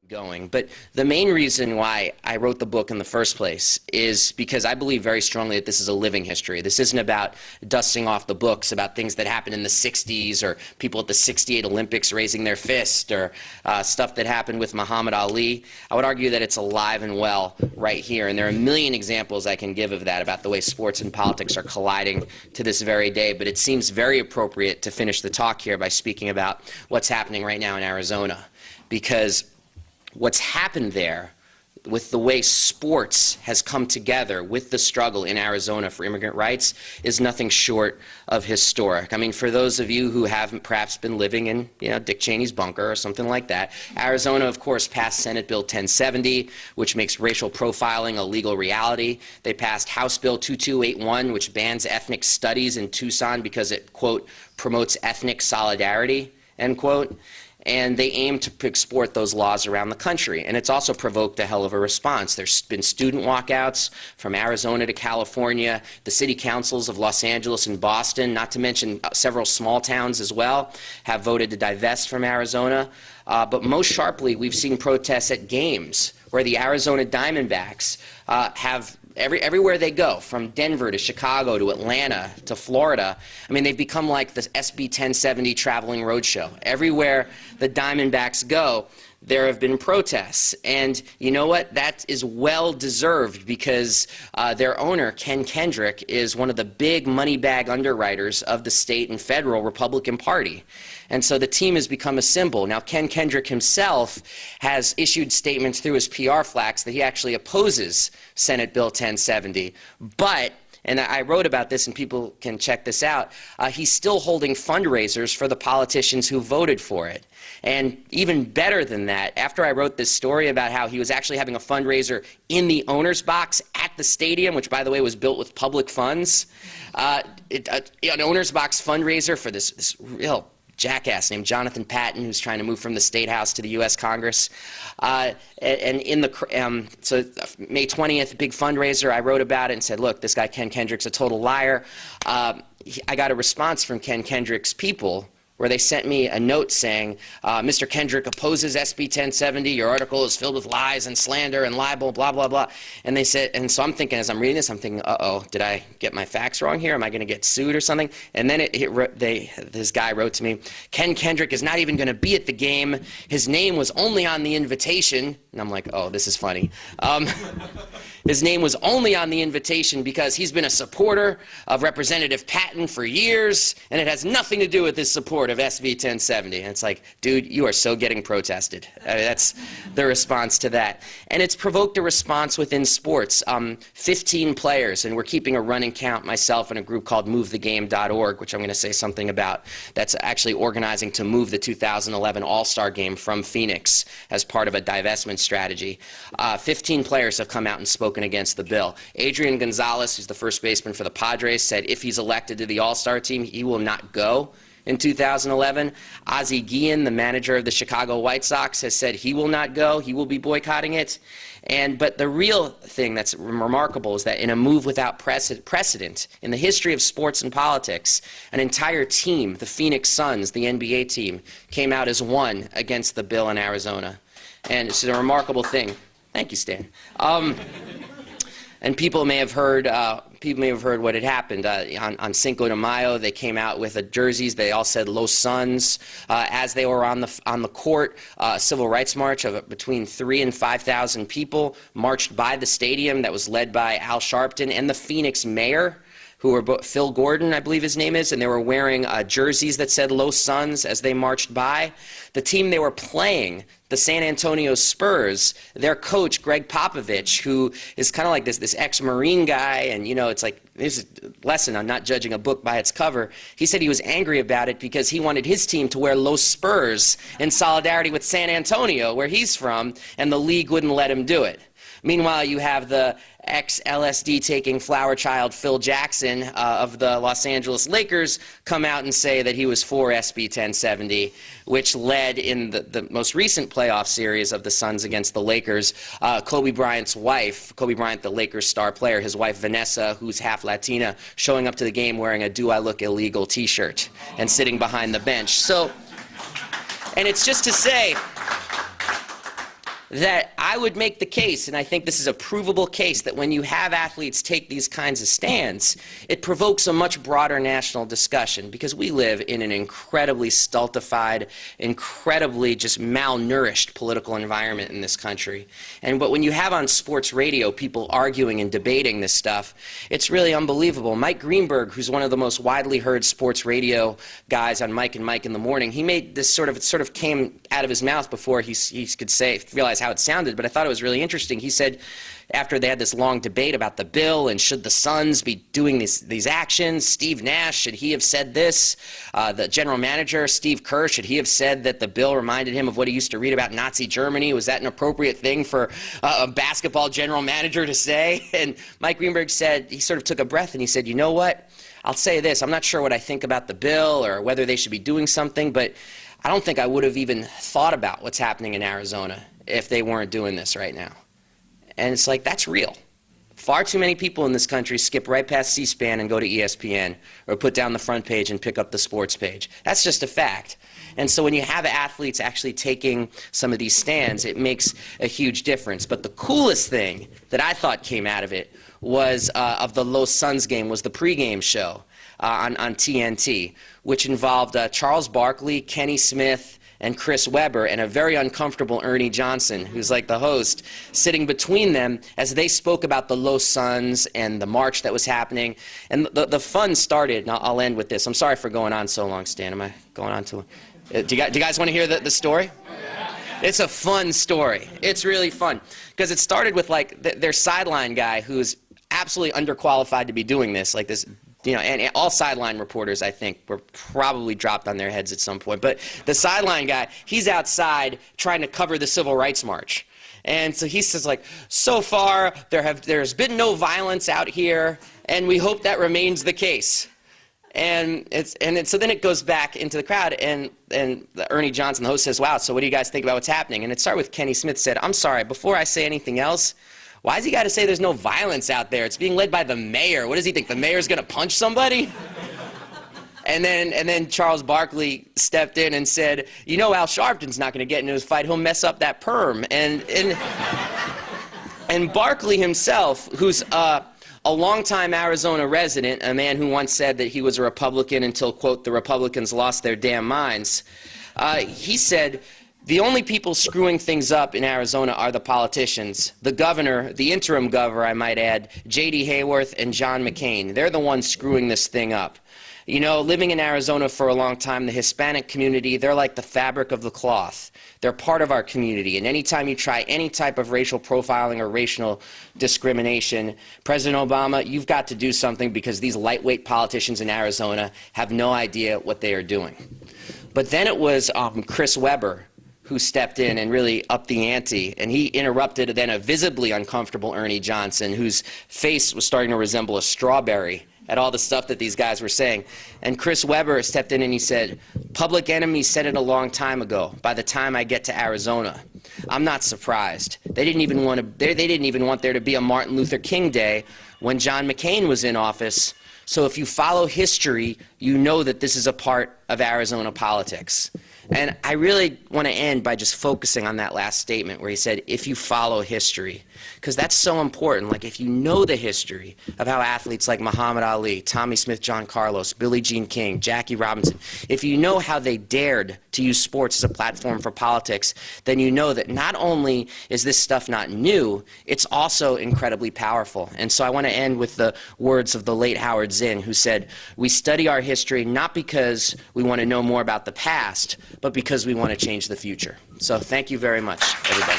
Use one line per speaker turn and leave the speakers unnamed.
Going. But the main reason why I wrote the book in the first place is because I believe very strongly that this is a living history. This isn't about dusting off the books about things that happened in the 60s or people at the 68 Olympics raising their fist or stuff that happened with Muhammad Ali. I would argue that it's alive and well right here. And there are a million examples I can give of that, about the way sports and politics are colliding to this very day. But it seems very appropriate to finish the talk here by speaking about what's happening right now in Arizona. Because what's happened there with the way sports has come together with the struggle in Arizona for immigrant rights is nothing short of historic. I mean, for those of you who haven't perhaps been living in, Dick Cheney's bunker or something like that, Arizona, of course, passed Senate Bill 1070, which makes racial profiling a legal reality. They passed House Bill 2281, which bans ethnic studies in Tucson because it, quote, promotes ethnic solidarity, end quote. And they aim to export those laws around the country. And it's also provoked a hell of a response. There's been student walkouts from Arizona to California. The city councils of Los Angeles and Boston, not to mention several small towns as well, have voted to divest from Arizona. But most sharply, we've seen protests at games where the Arizona Diamondbacks have everywhere they go, from Denver to Chicago to Atlanta to Florida. I mean, they've become like the SB 1070 traveling roadshow. Everywhere the Diamondbacks go, there have been protests. And you know what? That is well deserved, because their owner, Ken Kendrick, is one of the big money bag underwriters of the state and federal Republican Party. And so the team has become a symbol. Now, Ken Kendrick himself has issued statements through his PR flax that he actually opposes Senate Bill 1070. But, and I wrote about this and people can check this out, he's still holding fundraisers for the politicians who voted for it. And even better than that, after I wrote this story about how he was actually having a fundraiser in the owner's box at the stadium, which, by the way, was built with public funds, an owner's box fundraiser for this real jackass named Jonathan Patton, who's trying to move from the State House to the U.S. Congress. And in the so May 20th, big fundraiser, I wrote about it and said, look, this guy Ken Kendrick's a total liar. I got a response from Ken Kendrick's people where they sent me a note saying, Mr. Kendrick opposes SB 1070, your article is filled with lies and slander and libel, blah, blah, blah. And they said, and so I'm thinking, as I'm reading this, I'm thinking, uh-oh, did I get my facts wrong here? Am I going to get sued or something? And then this guy wrote to me, Ken Kendrick is not even going to be at the game. His name was only on the invitation. And I'm like, oh, this is funny. His name was only on the invitation because he's been a supporter of Representative Patton for years, and it has nothing to do with his support of SB 1070. And it's like, dude, you are so getting protested. That's the response to that. And it's provoked a response within sports. 15 players, and we're keeping a running count, myself and a group called MoveTheGame.org, which I'm going to say something about, that's actually organizing to move the 2011 All-Star Game from Phoenix as part of a divestment strategy. 15 players have come out and spoken against the bill. Adrian Gonzalez, who's the first baseman for the Padres, said if he's elected to the All-Star team, he will not go in 2011. Ozzie Guillen, the manager of the Chicago White Sox, has said he will not go. He will be boycotting it. But the real thing that's remarkable is that in a move without precedent in the history of sports and politics, an entire team, the Phoenix Suns, the NBA team, came out as one against the bill in Arizona. And it's a remarkable thing. Thank you, Stan. And people may have heard what had happened on Cinco de Mayo. They came out with jerseys. They all said "Los Suns" as they were on the court. A civil rights march of between 3,000 and 5,000 people marched by the stadium that was led by Al Sharpton and the Phoenix mayor, who were Phil Gordon, I believe his name is, and they were wearing jerseys that said Los Suns as they marched by. The team they were playing, the San Antonio Spurs, their coach, Greg Popovich, who is kind of like this ex-Marine guy, and it's like, there's a lesson on not judging a book by its cover. He said he was angry about it because he wanted his team to wear Los Spurs in solidarity with San Antonio, where he's from, and the league wouldn't let him do it. Meanwhile, you have the ex-LSD-taking flower child Phil Jackson of the Los Angeles Lakers come out and say that he was for SB 1070, which led in the most recent playoff series of the Suns against the Lakers, Kobe Bryant's wife, Kobe Bryant, the Lakers star player, his wife Vanessa, who's half Latina, showing up to the game wearing a "Do I Look Illegal" t-shirt and sitting behind the bench. So, And it's just to say that I would make the case, and I think this is a provable case, that when you have athletes take these kinds of stands, it provokes a much broader national discussion, because we live in an incredibly stultified, incredibly just malnourished political environment in this country. But when you have on sports radio people arguing and debating this stuff, it's really unbelievable. Mike Greenberg, who's one of the most widely heard sports radio guys on Mike and Mike in the Morning, he made this sort of came out of his mouth before he could realize how it sounded, but I thought it was really interesting. He said, after they had this long debate about the bill and should the Suns be doing these actions, Steve Nash, should he have said this? The general manager, Steve Kerr, should he have said that the bill reminded him of what he used to read about Nazi Germany? Was that an appropriate thing for a basketball general manager to say? And Mike Greenberg said, he sort of took a breath and he said, you know what? I'll say this, I'm not sure what I think about the bill or whether they should be doing something, but I don't think I would have even thought about what's happening in Arizona if they weren't doing this right now. And it's like, that's real. Far too many people in this country skip right past C-SPAN and go to ESPN or put down the front page and pick up the sports page. That's just a fact. And so when you have athletes actually taking some of these stands, it makes a huge difference. But the coolest thing that I thought came out of it was, of the Los Suns game, was the pregame show on TNT, which involved Charles Barkley, Kenny Smith, and Chris Webber, and a very uncomfortable Ernie Johnson, who's like the host, sitting between them as they spoke about the Los Suns and the march that was happening. And the fun started, and I'll end with this. I'm sorry for going on so long, Stan. Am I going on too long? Do you guys want to hear the story? It's a fun story. It's really fun. Because it started with like their sideline guy who's absolutely underqualified to be doing this, like this. And all sideline reporters, I think, were probably dropped on their heads at some point. But the sideline guy, he's outside trying to cover the Civil Rights March. And so he says, like, so far there's been no violence out here, and we hope that remains the case. So then it goes back into the crowd, and Ernie Johnson, the host, says, wow, so what do you guys think about what's happening? And it started with Kenny Smith said, I'm sorry, before I say anything else, why has he got to say there's no violence out there? It's being led by the mayor. What does he think, the mayor's going to punch somebody? And then Charles Barkley stepped in and said, you know, Al Sharpton's not going to get into his fight. He'll mess up that perm. And Barkley himself, who's a longtime Arizona resident, a man who once said that he was a Republican until, quote, the Republicans lost their damn minds, he said, the only people screwing things up in Arizona are the politicians. The governor, the interim governor, I might add, J.D. Hayworth and John McCain. They're the ones screwing this thing up. You know, living in Arizona for a long time, the Hispanic community, they're like the fabric of the cloth. They're part of our community. And anytime you try any type of racial profiling or racial discrimination, President Obama, you've got to do something, because these lightweight politicians in Arizona have no idea what they are doing. But then it was Chris Webber who stepped in and really upped the ante, and he interrupted then a visibly uncomfortable Ernie Johnson, whose face was starting to resemble a strawberry at all the stuff that these guys were saying. And Chris Webber stepped in and he said, Public Enemy said it a long time ago, by the time I get to Arizona. I'm not surprised. They didn't even want there to be a Martin Luther King Day when John McCain was in office. So if you follow history, you know that this is a part of Arizona politics. And I really want to end by just focusing on that last statement where he said, if you follow history, because that's so important. Like, if you know the history of how athletes like Muhammad Ali, Tommy Smith, John Carlos, Billie Jean King, Jackie Robinson, if you know how they dared to use sports as a platform for politics, then you know that not only is this stuff not new, it's also incredibly powerful. And so I want to end with the words of the late Howard Zinn, who said, we study our history not because we want to know more about the past, but because we want to change the future. So thank you very much, everybody.